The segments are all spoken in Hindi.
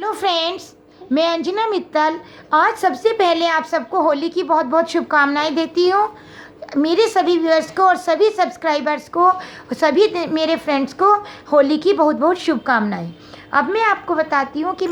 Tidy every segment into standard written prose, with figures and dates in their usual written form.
हेलो फ्रेंड्स, मैं अंजना मित्तल। आज सबसे पहले आप सबको होली की बहुत बहुत शुभकामनाएं देती हूँ। मेरे सभी व्यूअर्स को और सभी सब्सक्राइबर्स को, सभी मेरे फ्रेंड्स को होली की बहुत बहुत शुभकामनाएं। अब मैं आपको बताती हूँ कि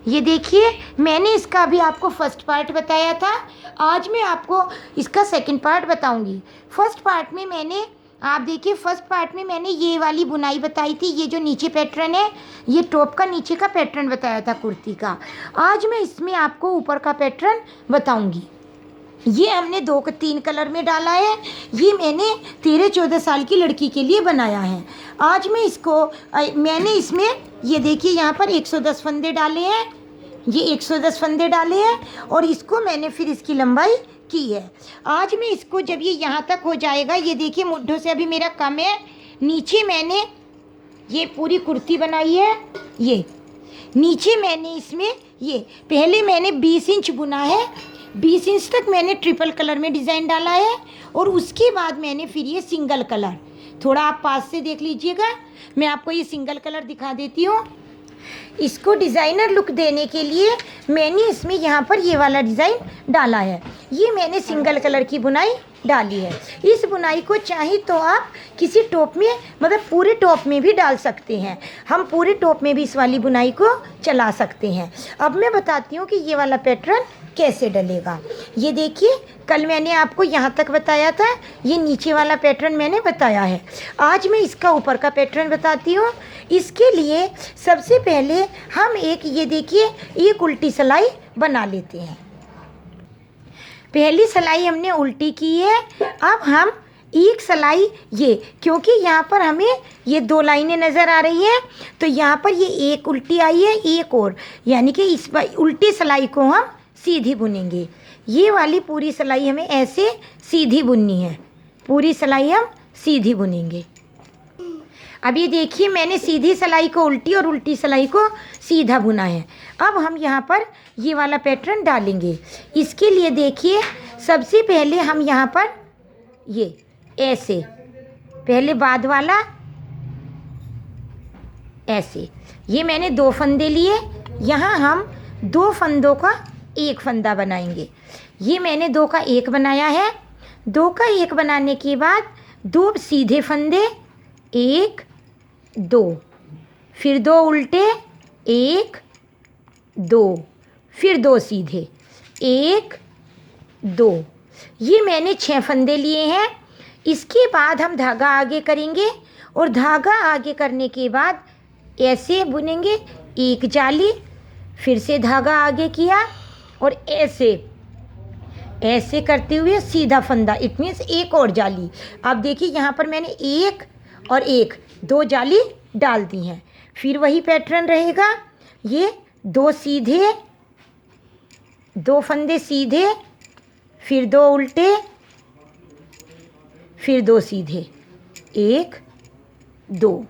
ये देखिए, मैंने इसका अभी आपको फर्स्ट पार्ट बताया था। आज मैं आपको इसका सेकंड पार्ट बताऊँगी। फर्स्ट पार्ट में आप देखिए, फर्स्ट पार्ट में मैंने ये वाली बुनाई बताई थी। ये जो नीचे पैटर्न है, ये टॉप का नीचे का पैटर्न बताया था कुर्ती का। आज मैं इसमें आपको ऊपर का पैटर्न बताऊंगी। ये हमने 2-3 कलर में डाला है। ये मैंने 13-14 साल की लड़की के लिए बनाया है। आज मैंने इसमें ये देखिए, यहाँ पर 110 फंदे डाले हैं। ये 110 फंदे डाले हैं और इसको मैंने फिर इसकी लंबाई की है। आज मैं इसको, जब ये यहाँ तक हो जाएगा, ये देखिए मुड्ढों से अभी मेरा कम है। नीचे मैंने ये पूरी कुर्ती बनाई है। ये नीचे मैंने इसमें ये पहले मैंने 20 इंच बुना है। 20 इंच तक मैंने ट्रिपल कलर में डिज़ाइन डाला है और उसके बाद मैंने फिर ये सिंगल कलर, थोड़ा आप पास से देख लीजिएगा, मैं आपको ये सिंगल कलर दिखा देती हूँ। इसको डिज़ाइनर लुक देने के लिए मैंने इसमें यहाँ पर ये वाला डिज़ाइन डाला है। ये मैंने सिंगल कलर की बुनाई डाली है। इस बुनाई को चाहे तो आप किसी टॉप में, मतलब पूरे टॉप में भी डाल सकते हैं। हम पूरे टॉप में भी इस वाली बुनाई को चला सकते हैं। अब मैं बताती हूँ कि ये वाला पैटर्न कैसे डलेगा। ये देखिए, कल मैंने आपको यहाँ तक बताया था, ये नीचे वाला पैटर्न मैंने बताया है। आज मैं इसका ऊपर का पैटर्न बताती हूँ। इसके लिए सबसे पहले हम ये देखिए, एक उल्टी सिलाई बना लेते हैं। पहली सिलाई हमने उल्टी की है। अब हम एक सिलाई, ये क्योंकि यहाँ पर हमें ये 2 लाइनें नज़र आ रही हैं, तो यहाँ पर ये एक उल्टी आई है, एक और, यानी कि इस उल्टी सिलाई को हम सीधी बुनेंगे। ये वाली पूरी सिलाई हमें ऐसे सीधी बुननी है। पूरी सिलाई हम सीधी बुनेंगे। अब ये देखिए, मैंने सीधी सिलाई को उल्टी और उल्टी सिलाई को सीधा बुना है। अब हम यहाँ पर ये वाला पैटर्न डालेंगे। इसके लिए देखिए, सबसे पहले हम यहाँ पर ये ऐसे, पहले बाद वाला ऐसे, ये मैंने 2 फंदे लिए। यहाँ हम 2 फंदों का एक फंदा बनाएंगे। ये मैंने 2 का 1 बनाया है। 2 का 1 बनाने के बाद 2 सीधे फंदे, 1 2, फिर 2 उल्टे, 1 2, फिर 2 सीधे, 1 2। ये मैंने 6 फंदे लिए हैं। इसके बाद हम धागा आगे करेंगे और धागा आगे करने के बाद ऐसे बुनेंगे, एक जाली, फिर से धागा आगे किया और ऐसे करते हुए सीधा फंदा, इट मीन्स एक और जाली। अब देखिए, यहाँ पर मैंने 1 और 1 2 जाली डाल दी हैं। फिर वही पैटर्न रहेगा। ये 2 सीधे, 2 फंदे सीधे, फिर 2 उल्टे, फिर 2 सीधे, 1 2।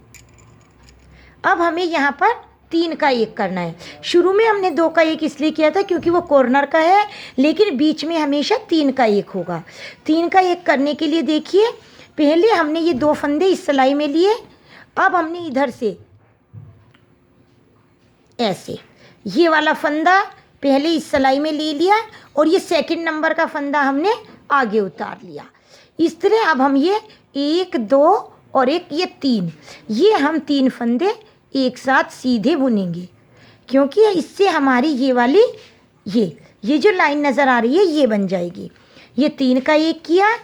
अब हमें यहाँ पर 3 का 1 करना है। शुरू में हमने 2 का 1 इसलिए किया था क्योंकि वो कॉर्नर का है, लेकिन बीच में हमेशा 3 का 1 होगा। 3 का 1 करने के लिए देखिए, पहले हमने ये 2 फंदे इस सिलाई में लिए। अब हमने इधर से ऐसे ये वाला फंदा पहले इस सिलाई में ले लिया और ये सेकंड नंबर का फंदा हमने आगे उतार लिया। इस तरह अब हम ये 1 2 और 1 ये 3, ये हम 3 फंदे एक साथ सीधे बुनेंगे, क्योंकि इससे हमारी ये वाली ये जो लाइन नज़र आ रही है ये बन जाएगी। ये 3 का 1 किया।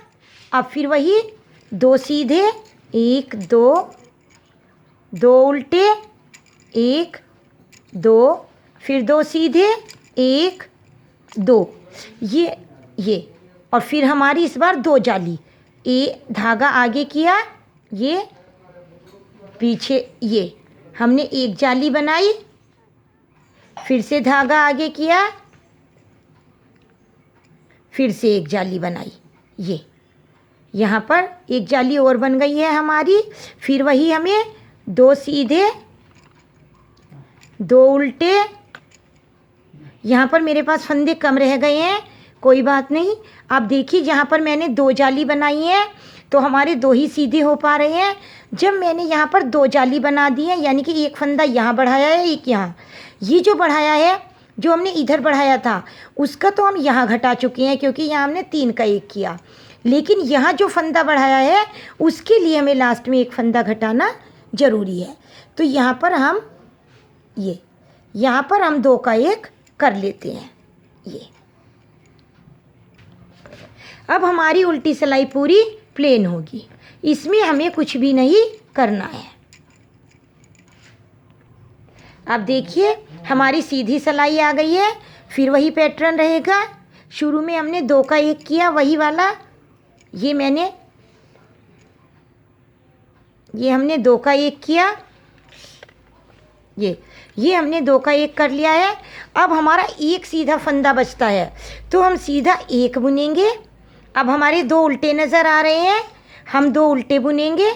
अब फिर वही 2 सीधे, 1 2, 2 उल्टे, 1 2, फिर 2 सीधे, 1 2, ये और फिर हमारी इस बार 2 जाली, धागा आगे किया, ये पीछे, ये हमने 1 जाली बनाई, फिर से धागा आगे किया, फिर से 1 जाली बनाई। ये यहाँ पर 1 जाली और बन गई है हमारी। फिर वही हमें 2 सीधे, 2 उल्टे, यहाँ पर मेरे पास फंदे कम रह गए हैं, कोई बात नहीं। अब देखिए, यहाँ पर मैंने 2 जाली बनाई है तो हमारे 2 ही सीधे हो पा रहे हैं। जब मैंने यहाँ पर 2 जाली बना दी है, यानी कि एक फंदा यहाँ बढ़ाया है, एक यहाँ, ये जो बढ़ाया है, जो हमने इधर बढ़ाया था उसका तो हम यहाँ घटा चुके हैं क्योंकि यहाँ हमने 3 का 1 किया, लेकिन यहाँ जो फंदा बढ़ाया है उसके लिए हमें लास्ट में एक फंदा घटाना ज़रूरी है। तो यहाँ पर हम यहाँ पर हम 2 का 1 कर लेते हैं। ये अब हमारी उल्टी सिलाई पूरी प्लेन होगी, इसमें हमें कुछ भी नहीं करना है। अब देखिए हमारी सीधी सिलाई आ गई है। फिर वही पैटर्न रहेगा, शुरू में हमने 2 का 1 किया, वही वाला ये हमने 2 का 1 किया, ये हमने 2 का 1 कर लिया है। अब हमारा एक सीधा फंदा बचता है तो हम सीधा 1 बुनेंगे। अब हमारे 2 उल्टे नज़र आ रहे हैं, हम 2 उल्टे बुनेंगे।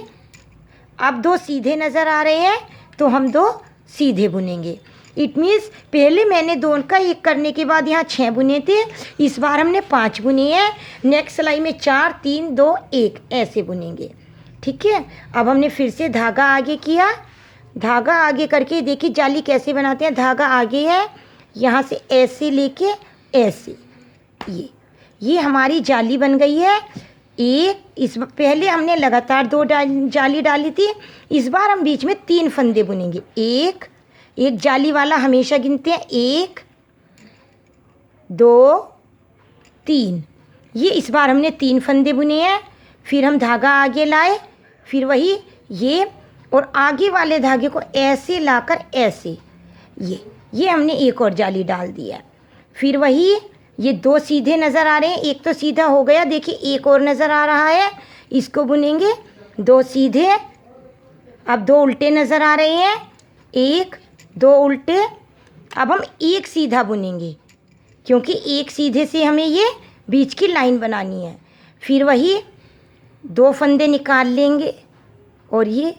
अब 2 सीधे नज़र आ रहे हैं तो हम 2 सीधे बुनेंगे। इट मीन्स पहले मैंने 2 का 1 करने के बाद यहाँ 6 बुने थे, इस बार हमने 5 बुने हैं। नेक्स्ट सिलाई में 4 3 2 1 ऐसे बुनेंगे। ठीक है, अब हमने फिर से धागा आगे किया, धागा आगे करके देखिए जाली कैसे बनाते हैं। धागा आगे है, यहाँ से ऐसे लेके ऐसे, ये हमारी जाली बन गई है। इस पहले हमने लगातार 2 जाली डाली थी, इस बार हम बीच में 3 फंदे बुनेंगे। एक जाली वाला हमेशा गिनते हैं, 1 2 3, ये इस बार हमने 3 फंदे बुने हैं। फिर हम धागा आगे लाए, फिर वही ये और आगे वाले धागे को ऐसे लाकर ऐसे ये हमने एक और जाली डाल दिया। फिर वही ये 2 सीधे नज़र आ रहे हैं, एक तो सीधा हो गया, देखिए एक और नज़र आ रहा है, इसको बुनेंगे 2 सीधे। अब 2 उल्टे नज़र आ रहे हैं, 1 2 उल्टे। अब हम 1 सीधा बुनेंगे क्योंकि 1 सीधे से हमें ये बीच की लाइन बनानी है। फिर वही 2 फंदे निकाल लेंगे और ये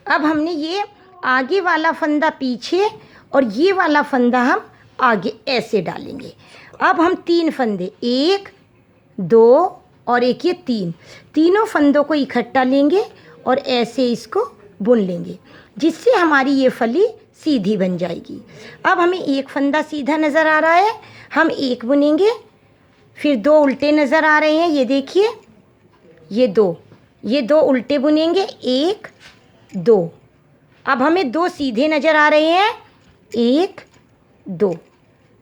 अब हमने ये आगे वाला फंदा पीछे और ये वाला फंदा हम आगे ऐसे डालेंगे। अब हम 3 फंदे, 1 2 और एक ये 3, तीनों फंदों को इकट्ठा लेंगे और ऐसे इसको बुन लेंगे, जिससे हमारी ये फली सीधी बन जाएगी। अब हमें एक फंदा सीधा नज़र आ रहा है, हम 1 बुनेंगे। फिर 2 उल्टे नज़र आ रहे हैं, ये देखिए ये 2 उल्टे बुनेंगे, 1 2। अब हमें 2 सीधे नज़र आ रहे हैं, 1 2,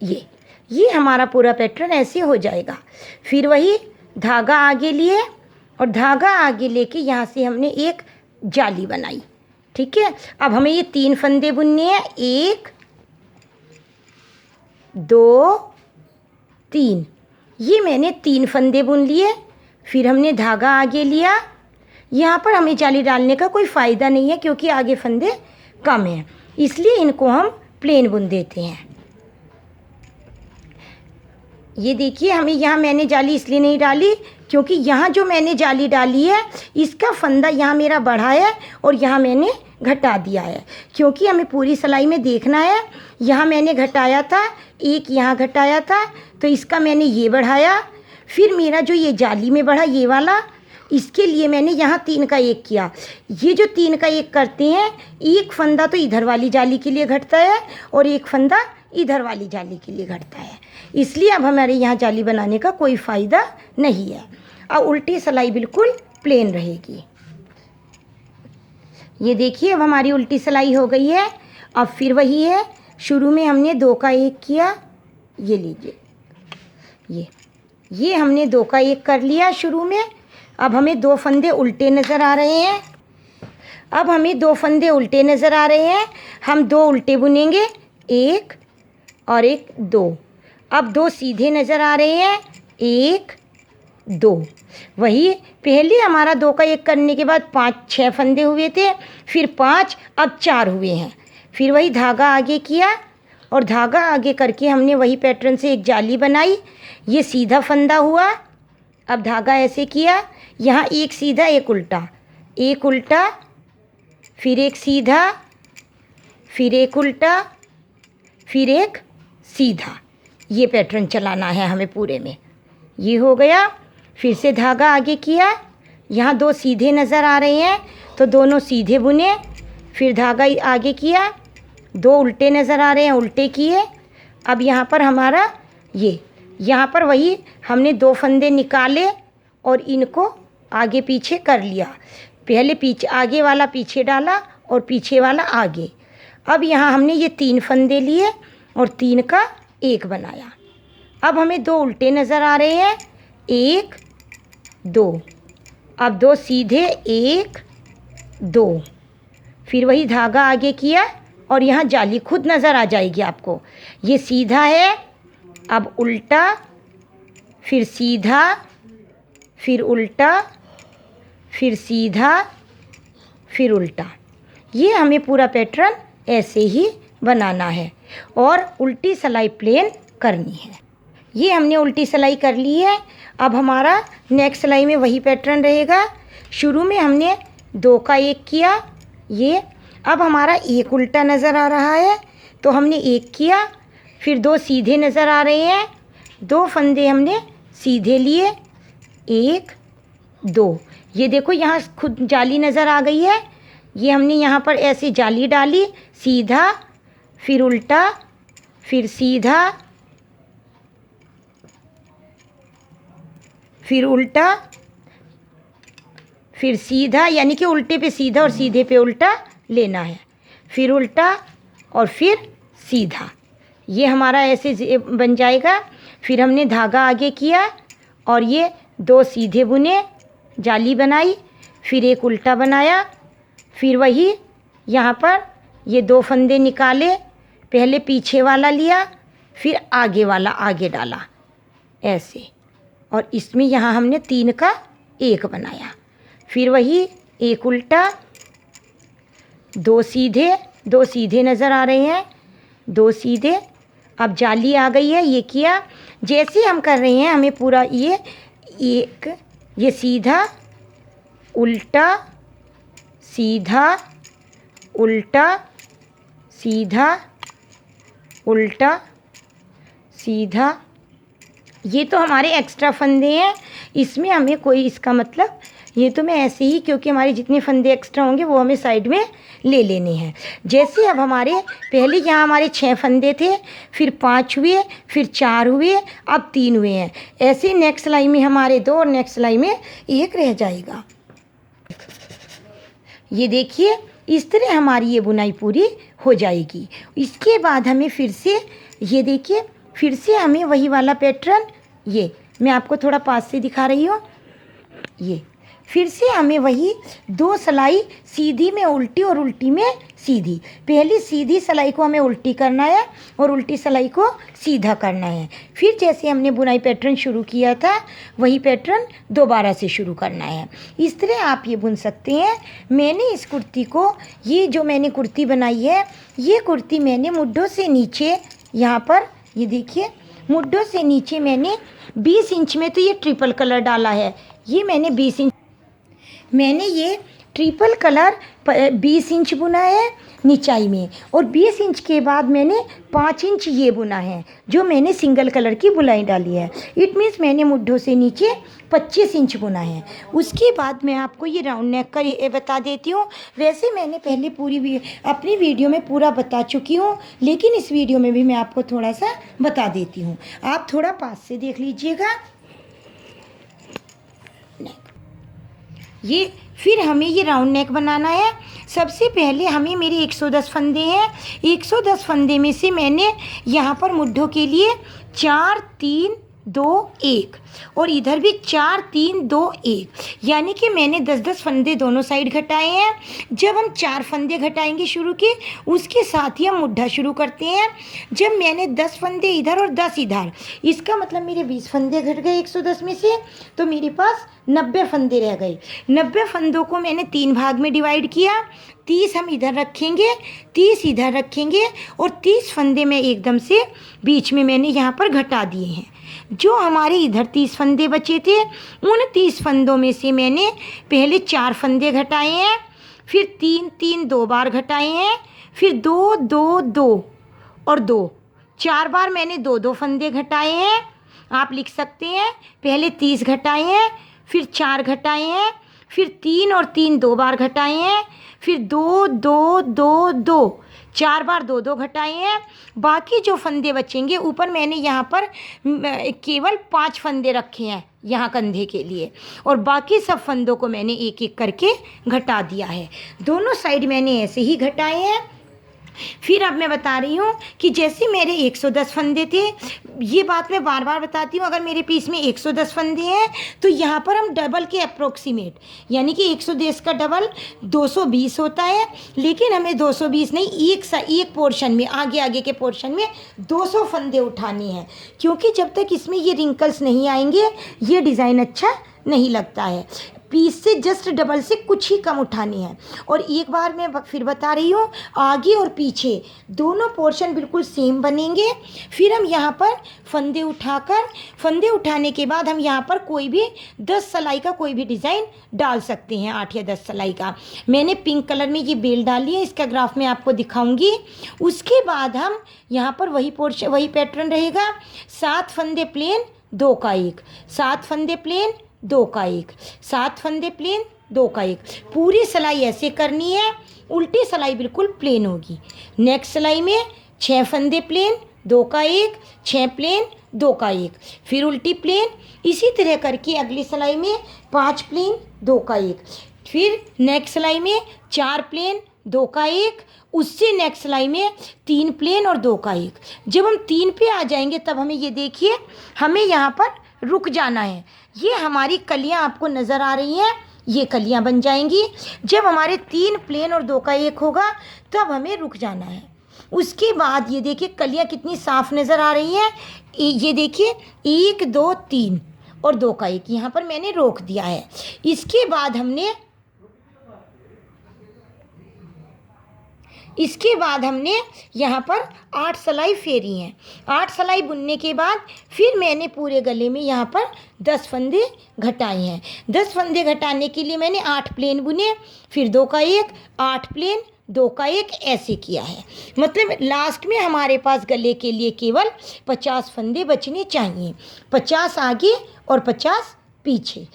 ये हमारा पूरा पैटर्न ऐसे हो जाएगा। फिर वही धागा आगे लिए और धागा आगे लेके यहाँ से हमने एक जाली बनाई। ठीक है, अब हमें ये 3 फंदे बुनने हैं, 1 2 3, ये मैंने 3 फंदे बुन लिए। फिर हमने धागा आगे लिया, यहाँ पर हमें जाली डालने का कोई फ़ायदा नहीं है क्योंकि आगे फंदे कम हैं, इसलिए इनको हम प्लेन बुन देते हैं। ये देखिए हमें यहाँ मैंने जाली इसलिए नहीं डाली क्योंकि यहाँ जो मैंने जाली डाली है इसका फंदा यहाँ मेरा बढ़ा है और यहाँ मैंने घटा दिया है, क्योंकि हमें पूरी सिलाई में देखना है। यहाँ मैंने घटाया था, एक यहाँ घटाया था, तो इसका मैंने ये बढ़ाया। फिर मेरा जो ये जाली में बढ़ा ये वाला, इसके लिए मैंने यहाँ 3 का 1 किया। ये जो 3 का 1 करते हैं, एक फंदा तो इधर वाली जाली के लिए घटता है और एक फंदा इधर वाली जाली के लिए घटता है, इसलिए अब हमारे यहाँ जाली बनाने का कोई फ़ायदा नहीं है। अब उल्टी सिलाई बिल्कुल प्लेन रहेगी। ये देखिए अब हमारी उल्टी सिलाई हो गई है। अब फिर वही है, शुरू में हमने 2 का 1 किया, ये लीजिए ये हमने 2 का 1 कर लिया शुरू में। अब हमें 2 फंदे उल्टे नज़र आ रहे हैं, हम 2 उल्टे बुनेंगे, 1 और 1 2। अब 2 सीधे नज़र आ रहे हैं, 1 2। वही पहले हमारा 2 का 1 करने के बाद 5-6 फंदे हुए थे, फिर 5, अब 4 हुए हैं। फिर वही धागा आगे किया और धागा आगे करके हमने वही पैटर्न से एक जाली बनाई, ये सीधा फंदा हुआ। अब धागा ऐसे किया, यहाँ एक सीधा एक उल्टा, एक उल्टा फिर एक सीधा, फिर एक उल्टा, फिर एक सीधा, ये पैटर्न चलाना है हमें पूरे में। ये हो गया। फिर से धागा आगे किया, यहाँ 2 सीधे नज़र आ रहे हैं तो दोनों सीधे बुने, फिर धागा आगे किया, 2 उल्टे नज़र आ रहे हैं, उल्टे किए। अब यहाँ पर हमारा यहाँ पर वही हमने 2 फंदे निकाले और इनको आगे पीछे कर लिया। पहले पीछे आगे वाला पीछे डाला और पीछे वाला आगे। अब यहाँ हमने ये 3 फंदे लिए और 3 का 1 बनाया। अब हमें 2 उल्टे नज़र आ रहे हैं, 1 2। अब 2 सीधे, 1 2, फिर वही धागा आगे किया और यहाँ जाली खुद नज़र आ जाएगी आपको। ये सीधा है, अब उल्टा, फिर सीधा, फिर उल्टा, फिर सीधा, फिर उल्टा। ये हमें पूरा पैटर्न ऐसे ही बनाना है और उल्टी सिलाई प्लेन करनी है। ये हमने उल्टी सिलाई कर ली है। अब हमारा नेक्स्ट सिलाई में वही पैटर्न रहेगा। शुरू में हमने 2 का 1 किया, ये। अब हमारा 1 उल्टा नज़र आ रहा है तो हमने 1 किया, फिर 2 सीधे नज़र आ रहे हैं, 2 फंदे हमने सीधे लिए, 1 2। ये देखो यहाँ खुद जाली नज़र आ गई है। ये हमने यहाँ पर ऐसे जाली डाली, सीधा, फिर उल्टा, फिर सीधा, फिर उल्टा, फिर सीधा, यानी कि उल्टे पे सीधा और सीधे पे उल्टा लेना है, फिर उल्टा और फिर सीधा। ये हमारा ऐसे बन जाएगा। फिर हमने धागा आगे किया और ये 2 सीधे बुने, जाली बनाई, फिर 1 उल्टा बनाया, फिर वही यहाँ पर ये 2 फंदे निकाले, पहले पीछे वाला लिया, फिर आगे वाला आगे डाला ऐसे, और इसमें यहाँ हमने 3 का 1 बनाया। फिर वही 1 उल्टा, 2 सीधे नज़र आ रहे हैं, 2 सीधे। अब जाली आ गई है, ये किया। जैसे हम कर रहे हैं हमें पूरा ये सीधा उल्टा, सीधा उल्टा, सीधा उल्टा, सीधा। ये तो हमारे एक्स्ट्रा फंदे हैं, इसमें हमें कोई इसका मतलब, ये तो मैं ऐसे ही, क्योंकि हमारे जितने फंदे एक्स्ट्रा होंगे वो हमें साइड में ले लेने हैं। जैसे अब हमारे पहले यहाँ हमारे 6 फंदे थे, फिर 5 हुए, फिर 4 हुए, अब 3 हुए हैं। ऐसे नेक्स्ट सिलाई में हमारे 2 और नेक्स्ट सिलाई में 1 रह जाएगा। ये देखिए, इस तरह हमारी ये बुनाई पूरी हो जाएगी। इसके बाद हमें फिर से, ये देखिए, फिर से हमें वही वाला पैटर्न, ये मैं आपको थोड़ा पास से दिखा रही हूँ, ये फिर से हमें वही 2 सिलाई सीधी में उल्टी और उल्टी में सीधी। पहली सीधी सिलाई को हमें उल्टी करना है और उल्टी सिलाई को सीधा करना है। फिर जैसे हमने बुनाई पैटर्न शुरू किया था वही पैटर्न दोबारा से शुरू करना है। इस तरह आप ये बुन सकते हैं। मैंने इस कुर्ती को, ये जो मैंने कुर्ती बनाई है, ये कुर्ती मैंने मुड्ढों से नीचे, यहाँ पर ये देखिए, मुड्ढों से नीचे मैंने 20 इंच में, तो ये ट्रिपल कलर डाला है, ये मैंने 20 इंच, मैंने ये ट्रिपल कलर 20 इंच बुना है निचाई में, और 20 इंच के बाद मैंने 5 इंच ये बुना है जो मैंने सिंगल कलर की बुनाई डाली है। इट मीन्स मैंने मुड्ढों से नीचे 25 इंच बुना है। उसके बाद मैं आपको ये राउंड नेक का ये बता देती हूँ। वैसे मैंने पहले पूरी अपनी वीडियो में पूरा बता चुकी हूँ, लेकिन इस वीडियो में भी मैं आपको थोड़ा सा बता देती हूँ। आप थोड़ा पास से देख लीजिएगा। ये फिर हमें ये राउंड नेक बनाना है। सबसे पहले हमें मेरे 110 फंदे हैं, 110 फंदे में से मैंने यहाँ पर मुड्ढों के लिए 4 3 2 1 और इधर भी 4 3 2 1, यानी कि मैंने 10-10 फंदे दोनों साइड घटाए हैं। जब हम 4 फंदे घटाएंगे शुरू के, उसके साथ ही हम मुड्ढा शुरू करते हैं। जब मैंने 10 फंदे इधर और 10 इधर, इसका मतलब मेरे 20 फंदे घट गए 110 में से, तो मेरे पास 90 फंदे रह गए। 90 फंदों को मैंने 3 भाग में डिवाइड किया। 30 हम इधर रखेंगे, 30 इधर रखेंगे, और 30 फंदे में एकदम से बीच में मैंने यहाँ पर घटा दिए हैं। जो हमारे इधर 30 फंदे बचे थे, उन 30 फंदों में से मैंने पहले 4 फंदे घटाए हैं, फिर 3 3 2 बार घटाए हैं, फिर 2 2 2 और 2, 4 बार मैंने 2 2 फंदे घटाए हैं। आप लिख सकते हैं, पहले 30 घटाए हैं, फिर 4 घटाए हैं, फिर 3 और 3 2 बार घटाए हैं, फिर 2 2 2 2 4 बार 2 2 घटाए हैं। बाकी जो फंदे बचेंगे ऊपर मैंने यहाँ पर केवल 5 फंदे रखे हैं यहाँ कंधे के लिए, और बाकी सब फंदों को मैंने एक एक करके घटा दिया है। दोनों साइड मैंने ऐसे ही घटाए हैं। फिर अब मैं बता रही हूँ कि जैसे मेरे 110 फंदे थे, ये बात मैं बार बार बताती हूँ, अगर मेरे पीस में 110 फंदे हैं तो यहाँ पर हम डबल के अप्रोक्सीमेट, यानी कि 110 का डबल 220 होता है, लेकिन हमें 220 नहीं, एक पोर्शन में, आगे आगे के पोर्शन में 200 फंदे उठाने हैं, क्योंकि जब तक इसमें ये रिंकल्स नहीं आएंगे ये डिज़ाइन अच्छा नहीं लगता है। पीस से जस्ट डबल से कुछ ही कम उठानी है। और एक बार मैं फिर बता रही हूँ, आगे और पीछे दोनों पोर्शन बिल्कुल सेम बनेंगे। फिर हम यहाँ पर फंदे उठाने के बाद हम यहाँ पर कोई भी 10 सिलाई का कोई भी डिज़ाइन डाल सकते हैं, 8 या 10 सिलाई का। मैंने पिंक कलर में ये बेल डाली है, इसका ग्राफ मैं आपको दिखाऊंगी। उसके बाद हम यहाँ पर वही पैटर्न रहेगा, 7 फंदे प्लेन 2 का 1, 7 फंदे प्लेन 2 का 1, 7 फंदे प्लेन 2 का 1। पूरी सिलाई ऐसे करनी है, उल्टी सिलाई बिल्कुल प्लेन होगी। नेक्स्ट सिलाई में 6 फंदे प्लेन 2 का 1, 6 प्लेन 2 का 1, फिर उल्टी प्लेन। इसी तरह करके अगली सिलाई में 5 प्लेन 2 का 1, फिर नेक्स्ट सिलाई में 4 प्लेन 2 का 1, उससे नेक्स्ट सिलाई में 3 प्लेन और 2 का 1। जब हम 3 पे आ जाएंगे तब हमें ये देखिए, हमें यहाँ पर रुक जाना है। ये हमारी कलियाँ आपको नज़र आ रही हैं, ये कलियाँ बन जाएंगी। जब हमारे 3 प्लेन और 2 का 1 होगा तब हमें रुक जाना है। उसके बाद ये देखिए कलियाँ कितनी साफ नज़र आ रही हैं। ये देखिए 1 2 3 और 2 का 1 यहाँ पर मैंने रोक दिया है। इसके बाद हमने यहाँ पर 8 सिलाई फेरी हैं। 8 सिलाई बुनने के बाद फिर मैंने पूरे गले में यहाँ पर 10 फंदे घटाए हैं। 10 फंदे घटाने के लिए मैंने 8 प्लेन बुने, फिर 2 का 1, 8 प्लेन 2 का 1 ऐसे किया है। मतलब लास्ट में हमारे पास गले के लिए केवल 50 फंदे बचने चाहिए, 50 आगे और 50 पीछे।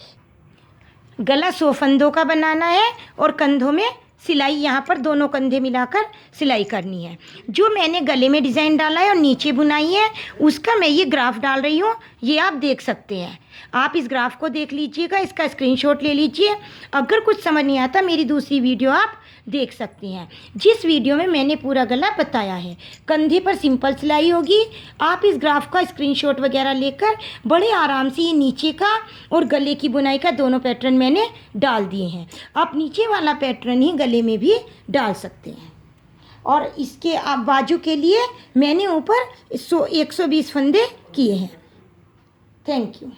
गला 100 फंदों का बनाना है और कंधों में सिलाई यहाँ पर दोनों कंधे मिलाकर सिलाई करनी है। जो मैंने गले में डिज़ाइन डाला है और नीचे बुनाई है उसका मैं ये ग्राफ डाल रही हूँ, ये आप देख सकते हैं। आप इस ग्राफ को देख लीजिएगा, इसका स्क्रीनशॉट ले लीजिए। अगर कुछ समझ नहीं आता मेरी दूसरी वीडियो आप देख सकते हैं, जिस वीडियो में मैंने पूरा गला बताया है। कंधे पर सिंपल सिलाई होगी। आप इस ग्राफ का स्क्रीनशॉट वगैरह लेकर बड़े आराम से ये नीचे का और गले की बुनाई का दोनों पैटर्न मैंने डाल दिए हैं। आप नीचे वाला पैटर्न ही गले में भी डाल सकते हैं। और इसके बाजू के लिए मैंने ऊपर 120 फंदे किए हैं। Thank you.